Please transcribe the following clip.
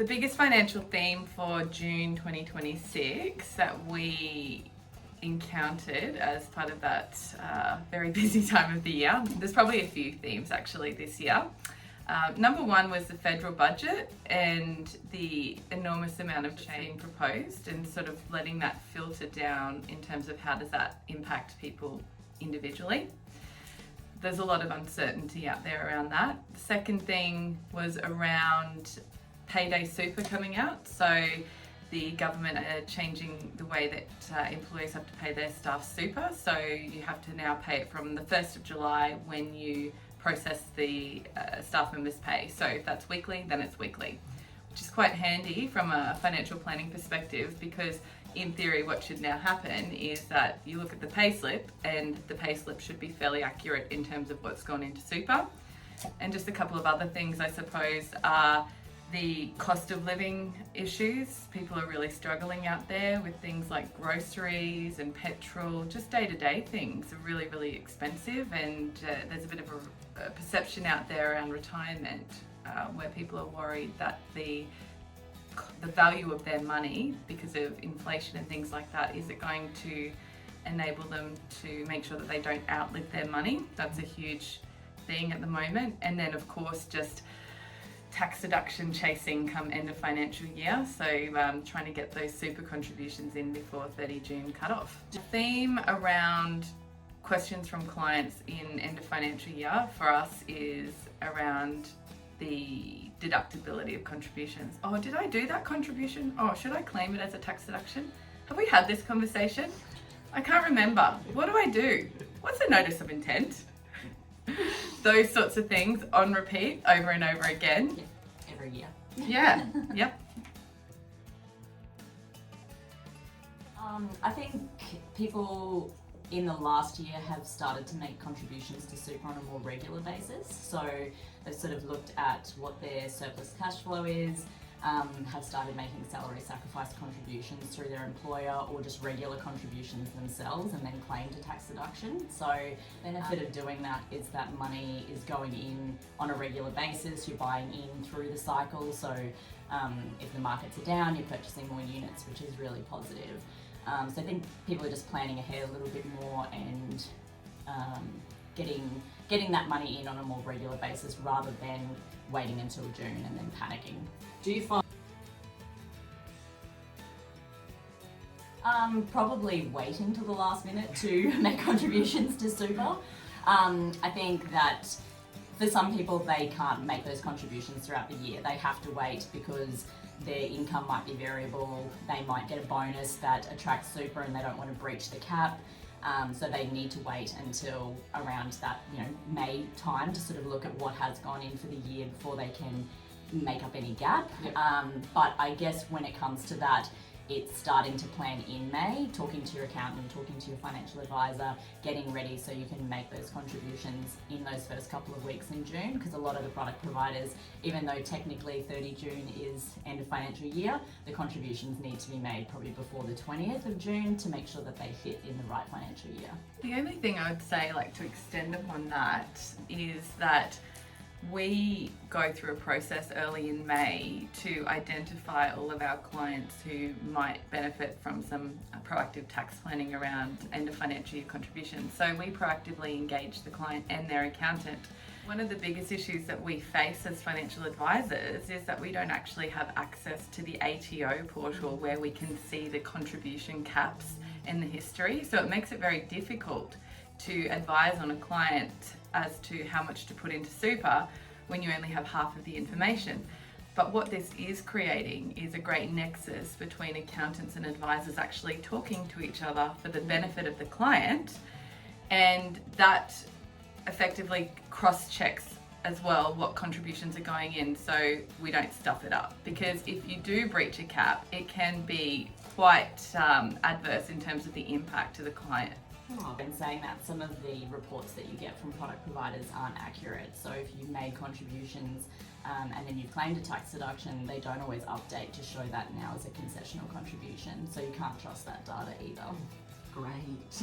The biggest financial theme for June 2026 that we encountered as part of that very busy time of the year, there's probably a few themes actually this year. Number one was the federal budget and the enormous amount of change proposed, and sort of letting that filter down in terms of how does that impact people individually. There's a lot of uncertainty out there around that. The second thing was around payday super coming out. So the government are changing the way that employees have to pay their staff super. So you have to now pay it from the 1st of July when you process the staff members' pay. So if that's weekly, then it's weekly, which is quite handy from a financial planning perspective, because in theory what should now happen is that you look at the pay slip, and the pay slip should be fairly accurate in terms of what's gone into super. And just a couple of other things, I suppose, are the cost of living issues. People are really struggling out there with things like groceries and petrol. Just day-to-day things are really, really expensive, and there's a bit of a perception out there around retirement where people are worried that the value of their money, because of inflation and things like that, is it going to enable them to make sure that they don't outlive their money? That's a huge thing at the moment. And then of course just tax deduction chasing come end of financial year, so trying to get those super contributions in before 30 June cutoff. The theme around questions from clients in end of financial year for us is around the deductibility of contributions. Oh, did I do that contribution? Oh, should I claim it as a tax deduction? Have we had this conversation? I can't remember. What do I do? What's the notice of intent? Those sorts of things on repeat over and over again. Yeah, every year. Yeah, yep. I think people in the last year have started to make contributions to super on a more regular basis. So they've sort of looked at what their surplus cash flow is, have started making salary sacrifice contributions through their employer, or just regular contributions themselves and then claimed a tax deduction. So the benefit of doing that is that money is going in on a regular basis. You're buying in through the cycle. So if the markets are down, you're purchasing more units, which is really positive. So I think people are just planning ahead a little bit more and getting that money in on a more regular basis rather than waiting until June and then panicking. Do you find probably waiting till the last minute to make contributions to super? I think that for some people they can't make those contributions throughout the year. They have to wait because their income might be variable. They might get a bonus that attracts super and they don't want to breach the cap. So they need to wait until around that, May time to sort of look at what has gone in for the year before they can make up any gap. Yep. But I guess when it comes to that, it's starting to plan in May, talking to your accountant, talking to your financial advisor, getting ready so you can make those contributions in those first couple of weeks in June, because a lot of the product providers, even though technically 30 June is end of financial year, the contributions need to be made probably before the 20th of June to make sure that they hit in the right financial year. The only thing I would say, like to extend upon that, is that we go through a process early in May to identify all of our clients who might benefit from some proactive tax planning around end of financial year contributions. So we proactively engage the client and their accountant. One of the biggest issues that we face as financial advisors is that we don't actually have access to the ATO portal where we can see the contribution caps and the history. So it makes it very difficult to advise on a client as to how much to put into super when you only have half of the information. But what this is creating is a great nexus between accountants and advisors actually talking to each other for the benefit of the client, and that effectively cross-checks as well what contributions are going in, so we don't stuff it up. Because if you do breach a cap, it can be quite adverse in terms of the impact to the client. And saying that some of the reports that you get from product providers aren't accurate. So if you've made contributions and then you've claimed a tax deduction, they don't always update to show that now as a concessional contribution. So you can't trust that data either. great?